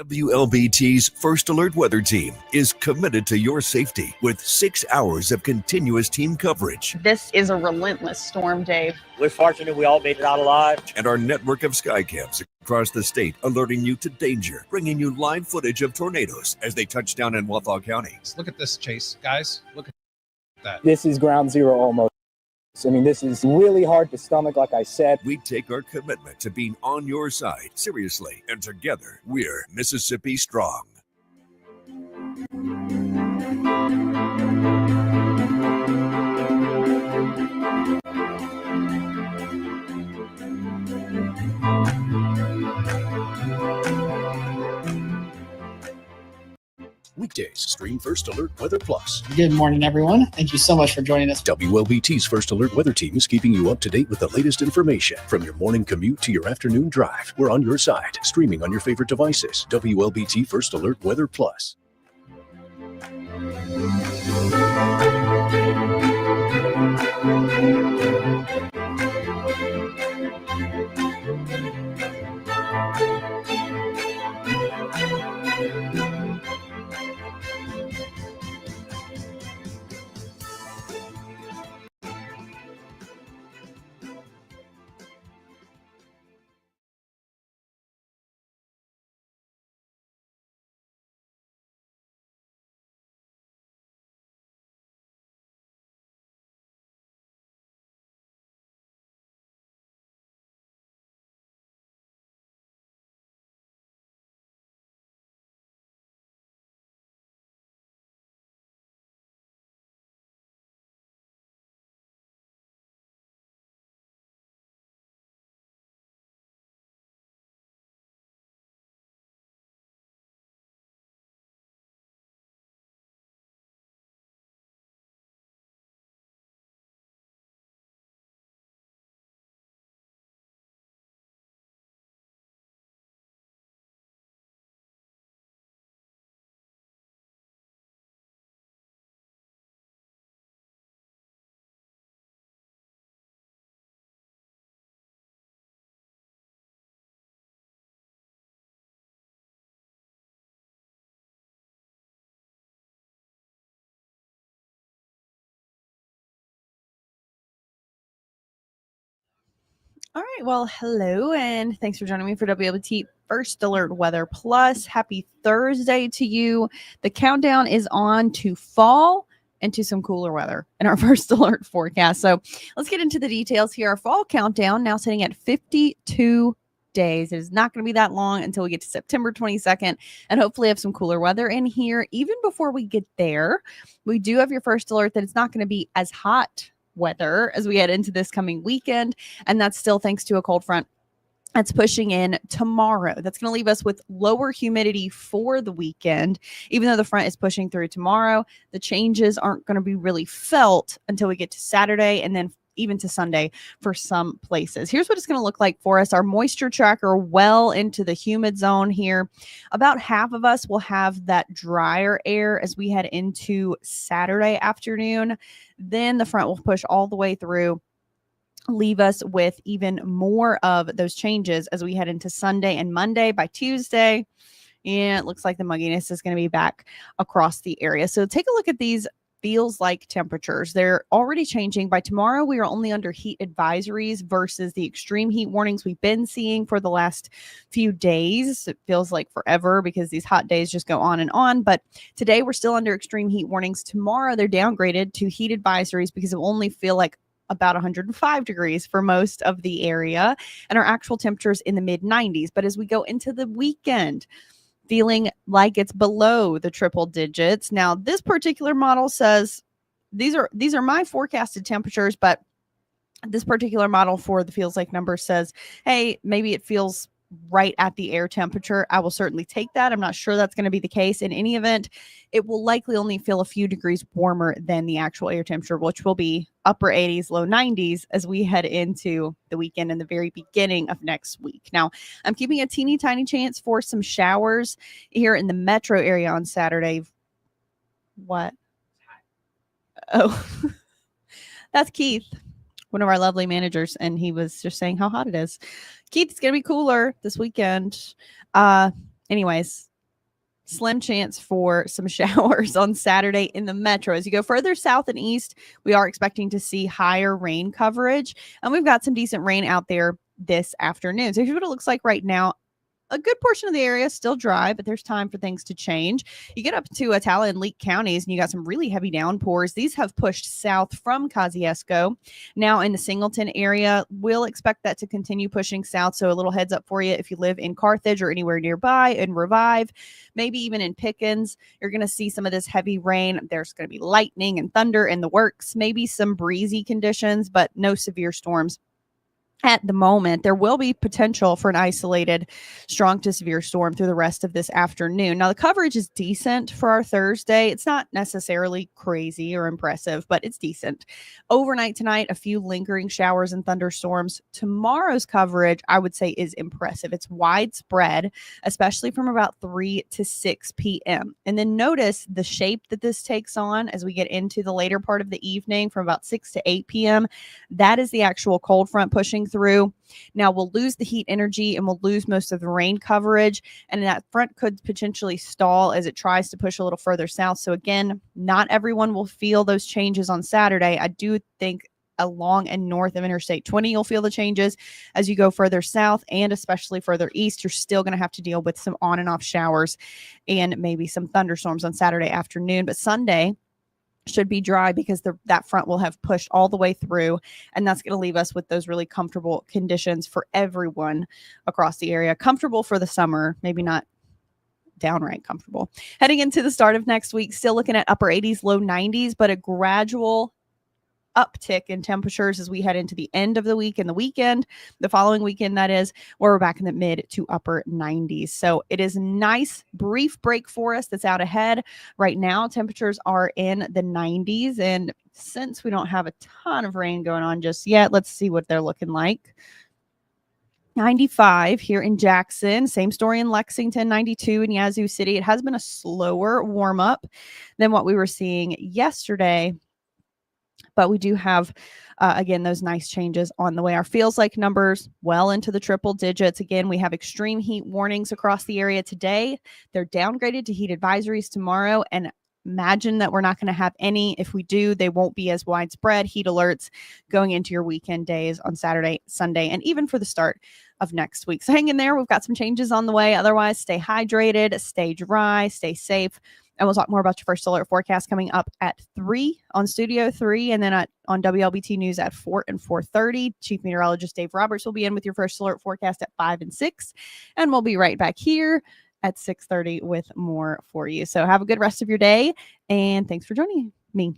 WLBT's First Alert Weather Team is committed to your safety with 6 hours of continuous team coverage. This is a relentless storm, Dave. We're fortunate we all made it out alive. And our network of sky cams across the state alerting you to danger, bringing you live footage of tornadoes as they touch down in Wausau County. Look at this, Chase. Guys, look at that. This is ground zero almost. I mean, this is really hard to stomach, like I said. We take our commitment to being on your side seriously, and together, we're Mississippi Strong. Weekdays, stream First Alert Weather Plus. Good morning, everyone. Thank you so much for joining us. WLBT's First Alert Weather Team is keeping you up to date with the latest information. From your morning commute to your afternoon drive, we're on your side, streaming on your favorite devices. WLBT First Alert Weather Plus. All right. Well, hello, and thanks for joining me for WLBT First Alert Weather Plus. Happy Thursday to you. The countdown is on to fall and to some cooler weather in our first alert forecast. So let's get into the details here. Our fall countdown now sitting at 52 days. It is not going to be that long until we get to September 22nd, and hopefully have some cooler weather in here. Even before we get there, we do have your first alert that it's not going to be as hot weather as we head into this coming weekend, and that's still thanks to a cold front that's pushing in tomorrow. That's going to leave us with lower humidity for the weekend. Even though the front is pushing through tomorrow, the changes aren't going to be really felt until we get to Saturday, and then even to Sunday for some places. Here's what it's going to look like for us. Our moisture tracker well into the humid zone here. About half of us will have that drier air as we head into Saturday afternoon. Then the front will push all the way through, leave us with even more of those changes as we head into Sunday and Monday. By Tuesday, it looks like the mugginess is going to be back across the area. So take a look at these feels like temperatures. They're already changing. By tomorrow, we are only under heat advisories versus the extreme heat warnings we've been seeing for the last few days. It feels like forever because these hot days just go on and on. But today we're still under extreme heat warnings. Tomorrow they're downgraded to heat advisories because it will only feel like about 105 degrees for most of the area, and our actual temperatures in the mid 90s. But as we go into the weekend, feeling like it's below the triple digits. Now, this particular model says these are my forecasted temperatures, but this particular model for the feels like number says, hey, maybe it feels right at the air temperature. I will certainly take that. I'm not sure that's going to be the case. In any event, it will likely only feel a few degrees warmer than the actual air temperature, which will be upper 80s, low 90s as we head into the weekend and the very beginning of next week. Now, I'm keeping a teeny tiny chance for some showers here in the metro area on Saturday. What? Oh, that's Keith, one of our lovely managers, and he was just saying how hot it is. Keith, it's going to be cooler this weekend. Anyways, slim chance for some showers on Saturday in the metro. As you go further south and east, we are expecting to see higher rain coverage, and we've got some decent rain out there this afternoon. So here's what it looks like right now. A good portion of the area is still dry, but there's time for things to change. You get up to Atala and Leake counties, and you got some really heavy downpours. These have pushed south from Kosciuszko. Now in the Singleton area, we'll expect that to continue pushing south. So a little heads up for you if you live in Carthage or anywhere nearby, in Revive, maybe even in Pickens, you're going to see some of this heavy rain. There's going to be lightning and thunder in the works, maybe some breezy conditions, but no severe storms. At the moment, there will be potential for an isolated strong to severe storm through the rest of this afternoon. Now, the coverage is decent for our Thursday. It's not necessarily crazy or impressive, but it's decent. Overnight tonight, a few lingering showers and thunderstorms. Tomorrow's coverage, I would say, is impressive. It's widespread, especially from about 3 to 6 p.m. And then notice the shape that this takes on as we get into the later part of the evening from about 6 to 8 p.m. That is the actual cold front pushing through. Now we'll lose the heat energy and we'll lose most of the rain coverage, and that front could potentially stall as it tries to push a little further south. So again, not everyone will feel those changes on Saturday. I do think along and north of Interstate 20 you'll feel the changes. As you go further south and especially further east, you're still going to have to deal with some on and off showers and maybe some thunderstorms on Saturday afternoon. But Sunday should be dry because that front will have pushed all the way through, and that's going to leave us with those really comfortable conditions for everyone across the area. Comfortable for the summer, maybe not downright comfortable. Heading into the start of next week, still looking at upper 80s, low 90s, but a gradual uptick in temperatures as we head into the end of the week and the weekend, the following weekend, that is, where we're back in the mid to upper 90s. So it is a nice brief break for us that's out ahead. Right now, temperatures are in the 90s. And since we don't have a ton of rain going on just yet, let's see what they're looking like. 95 here in Jackson. Same story in Lexington. 92 in Yazoo City. It has been a slower warm up than what we were seeing yesterday, but we do have, again, those nice changes on the way. Our feels like numbers well into the triple digits. Again, we have extreme heat warnings across the area today. They're downgraded to heat advisories tomorrow. And imagine that we're not going to have any. If we do, they won't be as widespread. Heat alerts going into your weekend days on Saturday, Sunday, and even for the start of next week. So hang in there. We've got some changes on the way. Otherwise, stay hydrated, stay dry, stay safe. And we'll talk more about your first alert forecast coming up at 3 on Studio 3, and then on WLBT News at 4 and 4:30. Chief Meteorologist Dave Roberts will be in with your first alert forecast at 5 and 6. And we'll be right back here at 6:30 with more for you. So have a good rest of your day, and thanks for joining me.